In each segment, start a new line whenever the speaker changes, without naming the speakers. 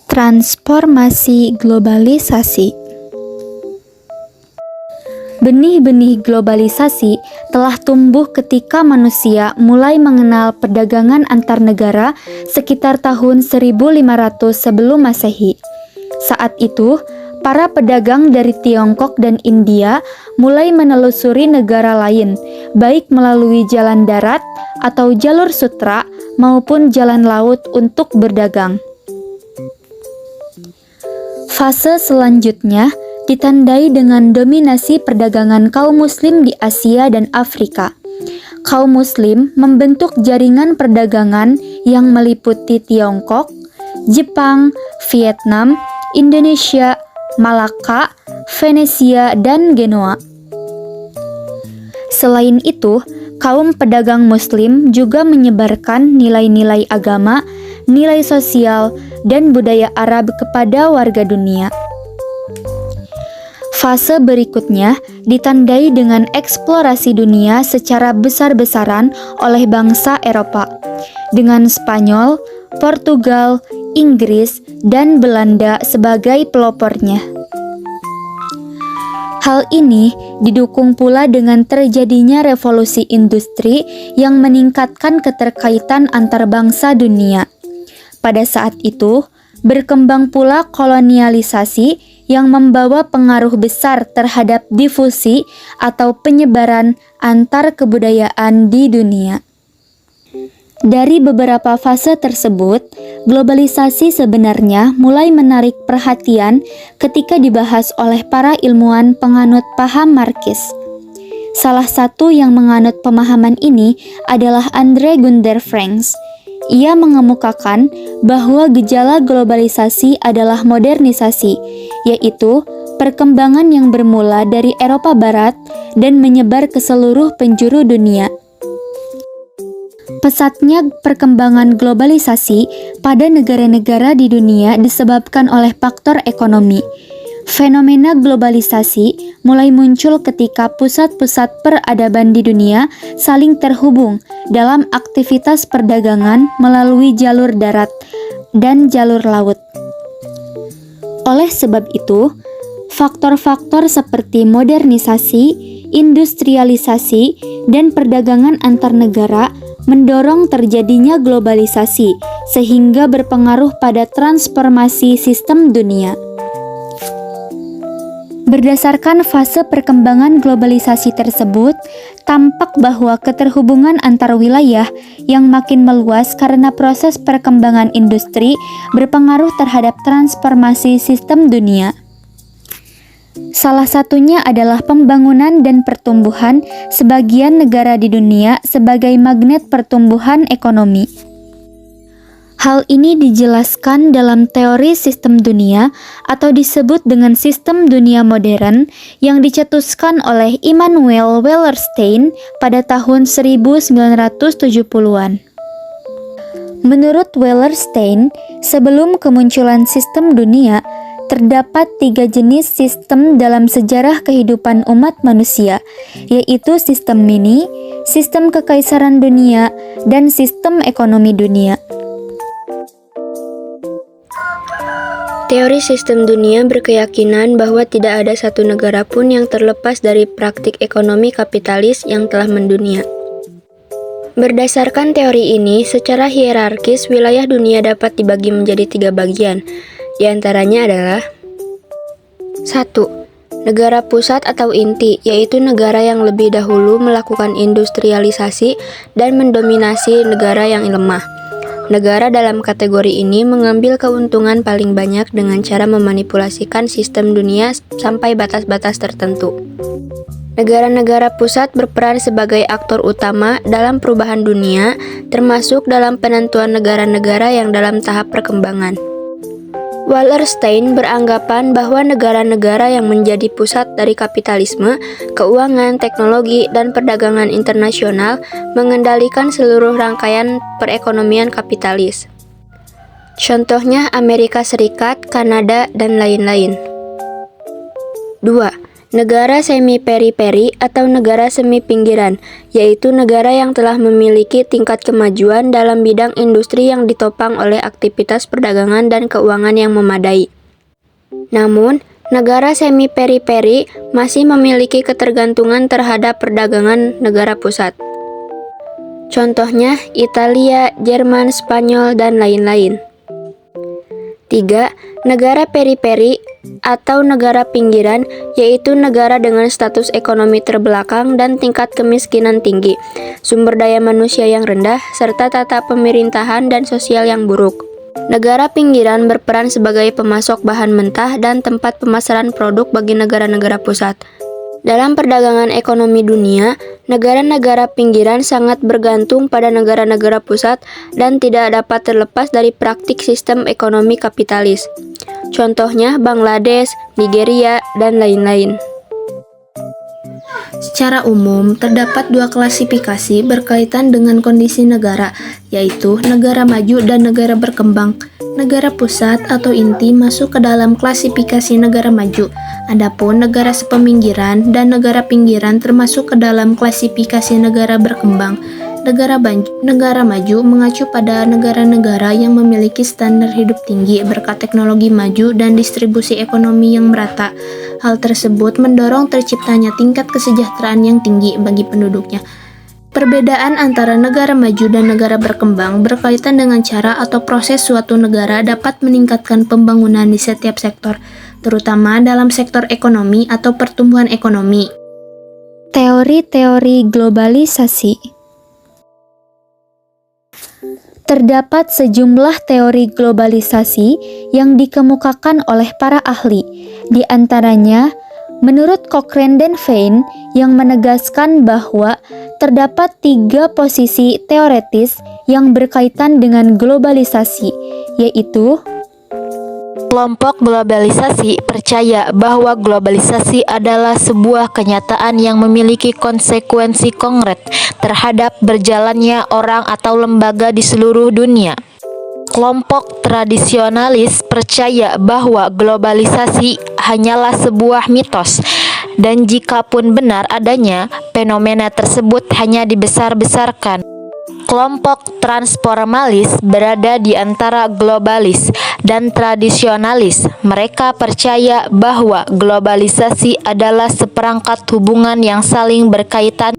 Transformasi globalisasi. Benih-benih globalisasi telah tumbuh ketika manusia mulai mengenal perdagangan antar negara sekitar tahun 1500 sebelum Masehi. Saat itu, para pedagang dari Tiongkok dan India mulai menelusuri negara lain, baik melalui jalan darat atau jalur sutra maupun jalan laut untuk berdagang. Fase selanjutnya ditandai dengan dominasi perdagangan kaum muslim di Asia dan Afrika. Kaum muslim membentuk jaringan perdagangan yang meliputi Tiongkok, Jepang, Vietnam, Indonesia, Malaka, Venesia, dan Genoa. Selain itu, kaum pedagang muslim juga menyebarkan nilai-nilai agama, nilai sosial, dan budaya Arab kepada warga dunia. Fase berikutnya ditandai dengan eksplorasi dunia secara besar-besaran oleh bangsa Eropa, dengan Spanyol, Portugal, Inggris, dan Belanda sebagai pelopornya. Hal ini didukung pula dengan terjadinya revolusi industri yang meningkatkan keterkaitan antar bangsa dunia. Pada saat itu, berkembang pula kolonialisasi yang membawa pengaruh besar terhadap difusi atau penyebaran antar kebudayaan di dunia. Dari beberapa fase tersebut, globalisasi sebenarnya mulai menarik perhatian ketika dibahas oleh para ilmuwan penganut paham Marxis. Salah satu yang menganut pemahaman ini adalah Andre Gunder Franks. Ia mengemukakan bahwa gejala globalisasi adalah modernisasi, yaitu perkembangan yang bermula dari Eropa Barat dan menyebar ke seluruh penjuru dunia. Pesatnya perkembangan globalisasi pada negara-negara di dunia disebabkan oleh faktor ekonomi. Fenomena globalisasi mulai muncul ketika pusat-pusat peradaban di dunia saling terhubung dalam aktivitas perdagangan melalui jalur darat dan jalur laut. Oleh sebab itu, faktor-faktor seperti modernisasi, industrialisasi, dan perdagangan antar negara mendorong terjadinya globalisasi sehingga berpengaruh pada transformasi sistem dunia. Berdasarkan fase perkembangan globalisasi tersebut, tampak bahwa keterhubungan antar wilayah yang makin meluas karena proses perkembangan industri berpengaruh terhadap transformasi sistem dunia. Salah satunya adalah pembangunan dan pertumbuhan sebagian negara di dunia sebagai magnet pertumbuhan ekonomi. Hal ini dijelaskan dalam teori sistem dunia atau disebut dengan sistem dunia modern yang dicetuskan oleh Immanuel Wallerstein pada tahun 1970-an. Menurut Wallerstein, sebelum kemunculan sistem dunia, terdapat 3 jenis sistem dalam sejarah kehidupan umat manusia, yaitu sistem mini, sistem kekaisaran dunia, dan sistem ekonomi dunia.
Teori sistem dunia berkeyakinan bahwa tidak ada satu negara pun yang terlepas dari praktik ekonomi kapitalis yang telah mendunia. Berdasarkan teori ini, secara hierarkis wilayah dunia dapat dibagi menjadi 3 bagian. Di antaranya adalah 1. Negara pusat atau inti, yaitu negara yang lebih dahulu melakukan industrialisasi dan mendominasi negara yang lemah. Negara dalam kategori ini mengambil keuntungan paling banyak dengan cara memanipulasikan sistem dunia sampai batas-batas tertentu. Negara-negara pusat berperan sebagai aktor utama dalam perubahan dunia, termasuk dalam penentuan negara-negara yang dalam tahap perkembangan. Wallerstein beranggapan bahwa negara-negara yang menjadi pusat dari kapitalisme, keuangan, teknologi, dan perdagangan internasional mengendalikan seluruh rangkaian perekonomian kapitalis. Contohnya Amerika Serikat, Kanada, dan lain-lain. 2. Negara semi-periperi atau negara semi-pinggiran, yaitu negara yang telah memiliki tingkat kemajuan dalam bidang industri yang ditopang oleh aktivitas perdagangan dan keuangan yang memadai. Namun, negara semi-periperi masih memiliki ketergantungan terhadap perdagangan negara pusat. Contohnya, Italia, Jerman, Spanyol, dan lain-lain. 3. Negara periperi atau negara pinggiran, yaitu negara dengan status ekonomi terbelakang dan tingkat kemiskinan tinggi, sumber daya manusia yang rendah, serta tata pemerintahan dan sosial yang buruk. Negara pinggiran berperan sebagai pemasok bahan mentah dan tempat pemasaran produk bagi negara-negara pusat. Dalam perdagangan ekonomi dunia, negara-negara pinggiran sangat bergantung pada negara-negara pusat dan tidak dapat terlepas dari praktik sistem ekonomi kapitalis. Contohnya Bangladesh, Nigeria, dan lain-lain.
Secara umum, terdapat dua klasifikasi berkaitan dengan kondisi negara, yaitu negara maju dan negara berkembang. Negara pusat atau inti masuk ke dalam klasifikasi negara maju, adapun negara sepeminggiran dan negara pinggiran termasuk ke dalam klasifikasi negara berkembang. Negara maju mengacu pada negara-negara yang memiliki standar hidup tinggi berkat teknologi maju dan distribusi ekonomi yang merata. Hal tersebut mendorong terciptanya tingkat kesejahteraan yang tinggi bagi penduduknya. Perbedaan antara negara maju dan negara berkembang berkaitan dengan cara atau proses suatu negara dapat meningkatkan pembangunan di setiap sektor, terutama dalam sektor ekonomi atau pertumbuhan ekonomi.
Teori-teori globalisasi. Terdapat sejumlah teori globalisasi yang dikemukakan oleh para ahli, di antaranya menurut Cochrane dan Fein yang menegaskan bahwa terdapat 3 posisi teoretis yang berkaitan dengan globalisasi, yaitu
kelompok globalisasi percaya bahwa globalisasi adalah sebuah kenyataan yang memiliki konsekuensi konkret terhadap berjalannya orang atau lembaga di seluruh dunia. Kelompok tradisionalis percaya bahwa globalisasi hanyalah sebuah mitos, dan jikapun benar adanya, fenomena tersebut hanya dibesar-besarkan. Kelompok transformalis berada di antara globalis dan tradisionalis. Mereka percaya bahwa globalisasi adalah seperangkat hubungan yang saling berkaitan.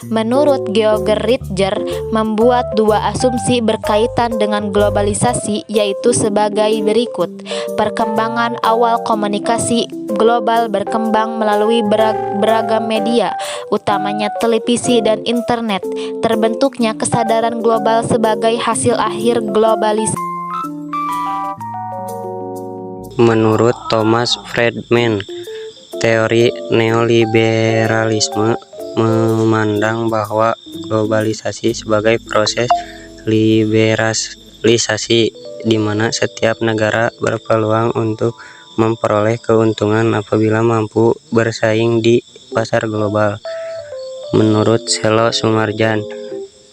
Menurut Georg Ritger, membuat 2 asumsi berkaitan dengan globalisasi, yaitu sebagai berikut. Perkembangan awal komunikasi global berkembang melalui beragam media, utamanya televisi dan internet. Terbentuknya kesadaran global sebagai hasil akhir globalisasi.
Menurut Thomas Friedman, teori neoliberalisme memandang bahwa globalisasi sebagai proses liberalisasi di mana setiap negara berpeluang untuk memperoleh keuntungan apabila mampu bersaing di pasar global. Menurut Selo Sumarjan,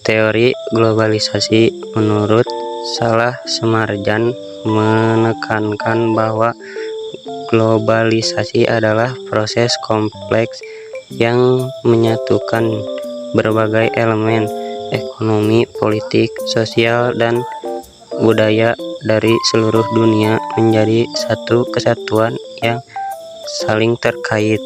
teori globalisasi menurut Salah Sumarjan menekankan bahwa globalisasi adalah proses kompleks yang menyatukan berbagai elemen ekonomi, politik, sosial, dan budaya dari seluruh dunia menjadi satu kesatuan yang saling terkait.